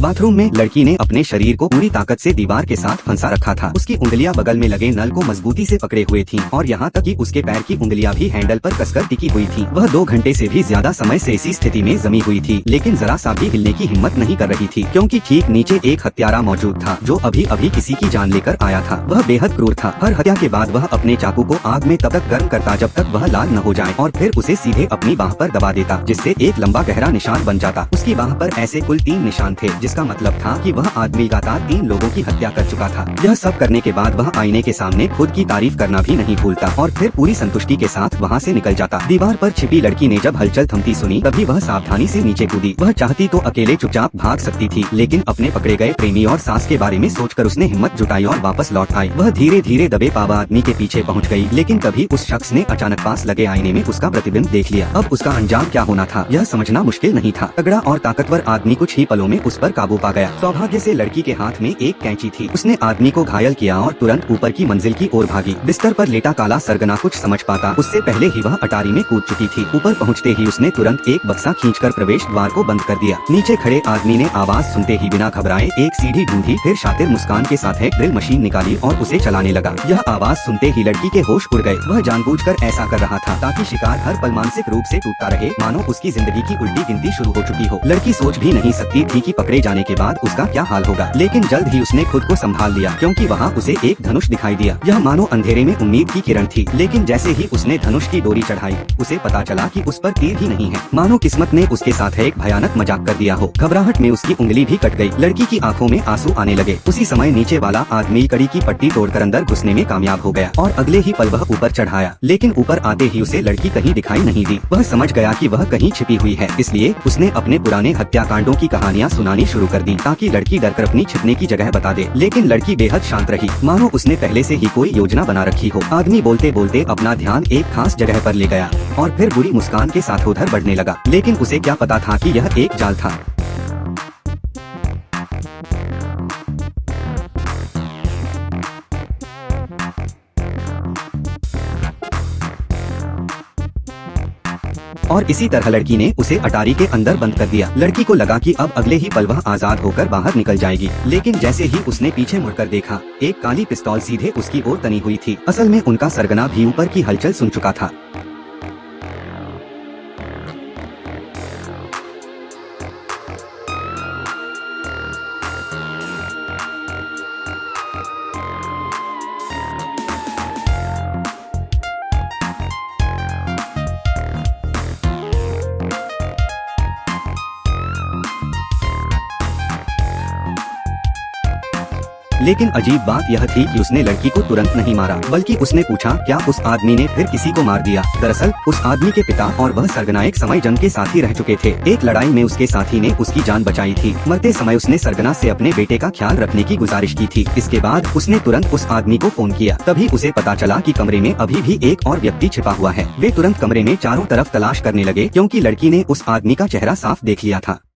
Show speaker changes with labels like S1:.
S1: Bathroom में लड़की ने अपने शरीर को पूरी ताकत से दीवार के साथ फंसा रखा था। उसकी उंगलियां बगल में लगे नल को मजबूती से पकड़े हुए थीं और यहाँ तक कि उसके पैर की उंगलियां भी हैंडल पर कसकर टिकी हुई थीं। वह 2 घंटे से भी ज्यादा समय से इसी स्थिति में जमी हुई थी, लेकिन जरा सा भी हिलने की हिम्मत नहीं कर रही थी, क्योंकि ठीक नीचे एक हत्यारा मौजूद था जो अभी अभी किसी की जान लेकर आया था। वह बेहद क्रूर था। हर हत्या के बाद वह अपने चाकू को आग में तब तक गर्म करता जब तक वह लाल न हो जाए और फिर उसे सीधे अपनी बाह पर दबा देता, जिससे एक लंबा गहरा निशान बन जाता। उसकी बाह पर ऐसे कुल 3 निशान थे, जिसका मतलब था कि वह आदमी लगातार 3 लोगों की हत्या कर चुका था। यह सब करने के बाद वह आईने के सामने खुद की तारीफ करना भी नहीं भूलता और फिर पूरी संतुष्टि के साथ वहाँ से निकल जाता। दीवार पर छिपी लड़की ने जब हलचल थमती सुनी तभी वह सावधानी से नीचे कूदी। वह चाहती तो अकेले चुपचाप भाग सकती थी, लेकिन अपने पकड़े गए प्रेमी और सास के बारे में सोचकर उसने हिम्मत जुटाई और वापस लौट आई। वह धीरे धीरे दबे पावा आदमी के पीछे पहुँच गयी, लेकिन तभी उस शख्स ने अचानक पास लगे आईने में उसका प्रतिबिंब देख लिया। अब उसका अंजाम क्या होना था यह समझना मुश्किल नहीं था। तगड़ा और ताकतवर आदमी कुछ ही पलों में उस पर काबू पा गया। सौभाग्य से लड़की के हाथ में एक कैंची थी। उसने आदमी को घायल किया और तुरंत ऊपर की मंजिल की ओर भागी। बिस्तर पर लेटा काला सरगना कुछ समझ पाता उससे पहले ही वह अटारी में कूद चुकी थी। ऊपर पहुंचते ही उसने तुरंत एक बक्सा खींचकर प्रवेश द्वार को बंद कर दिया। नीचे खड़े आदमी ने आवाज सुनते ही बिना घबराए एक सीढ़ी ढूंढी, फिर शातिर मुस्कान के साथ एक ड्रिल मशीन निकाली और उसे चलाने लगा। यह आवाज सुनते ही लड़की के होश उड़ गए। वह जानबूझकर ऐसा कर रहा था ताकि शिकार हर पल मानसिक रूप से टूटता रहे, मानो उसकी जिंदगी की उल्टी गिनती शुरू हो चुकी हो। लड़की सोच भी नहीं सकती थी कि पकड़े जाने के बाद उसका क्या हाल होगा, लेकिन जल्द ही उसने खुद को संभाल लिया, क्योंकि वहाँ उसे एक धनुष दिखाई दिया। यह मानो अंधेरे में उम्मीद की किरण थी, लेकिन जैसे ही उसने धनुष की डोरी चढ़ाई उसे पता चला कि उस पर तीर ही नहीं है। मानो किस्मत ने उसके साथ एक भयानक मजाक कर दिया हो। घबराहट में उसकी उंगली भी कट गई। लड़की की आंखों में आंसू आने लगे। उसी समय नीचे वाला आदमी कड़ी की पट्टी तोड़कर अंदर घुसने में कामयाब हो गया और अगले ही पल वह ऊपर चढ़ाया, लेकिन ऊपर आते ही उसे लड़की कहीं दिखाई नहीं दी। वह समझ गया कि वह कहीं छिपी हुई है, इसलिए उसने अपने पुराने हत्याकांडों की कहानियां सुनानी शुरू कर दी ताकि लड़की डरकर अपनी छिपने की जगह बता दे। लेकिन लड़की बेहद शांत रही, मानो उसने पहले से ही कोई योजना बना रखी हो। आदमी बोलते बोलते अपना ध्यान एक खास जगह पर ले गया और फिर बुरी मुस्कान के साथ उधर बढ़ने लगा, लेकिन उसे क्या पता था कि यह एक जाल था। और इसी तरह लड़की ने उसे अटारी के अंदर बंद कर दिया। लड़की को लगा कि अब अगले ही पल वह आजाद होकर बाहर निकल जाएगी, लेकिन जैसे ही उसने पीछे मुड़कर देखा, एक काली पिस्तौल सीधे उसकी ओर तनी हुई थी। असल में उनका सरगना भी ऊपर की हलचल सुन चुका था। लेकिन अजीब बात यह थी कि उसने लड़की को तुरंत नहीं मारा, बल्कि उसने पूछा क्या उस आदमी ने फिर किसी को मार दिया। दरअसल उस आदमी के पिता और वह सरगना एक समय जंग के साथी रह चुके थे। एक लड़ाई में उसके साथी ने उसकी जान बचाई थी। मरते समय उसने सरगना से अपने बेटे का ख्याल रखने की गुजारिश की थी। इसके बाद उसने तुरंत उस आदमी को फोन किया। तभी उसे पता चला कि कमरे में अभी भी एक और व्यक्ति छिपा हुआ है। वे तुरंत कमरे में चारों तरफ तलाश करने लगे, क्योंकि लड़की ने उस आदमी का चेहरा साफ देख लिया था।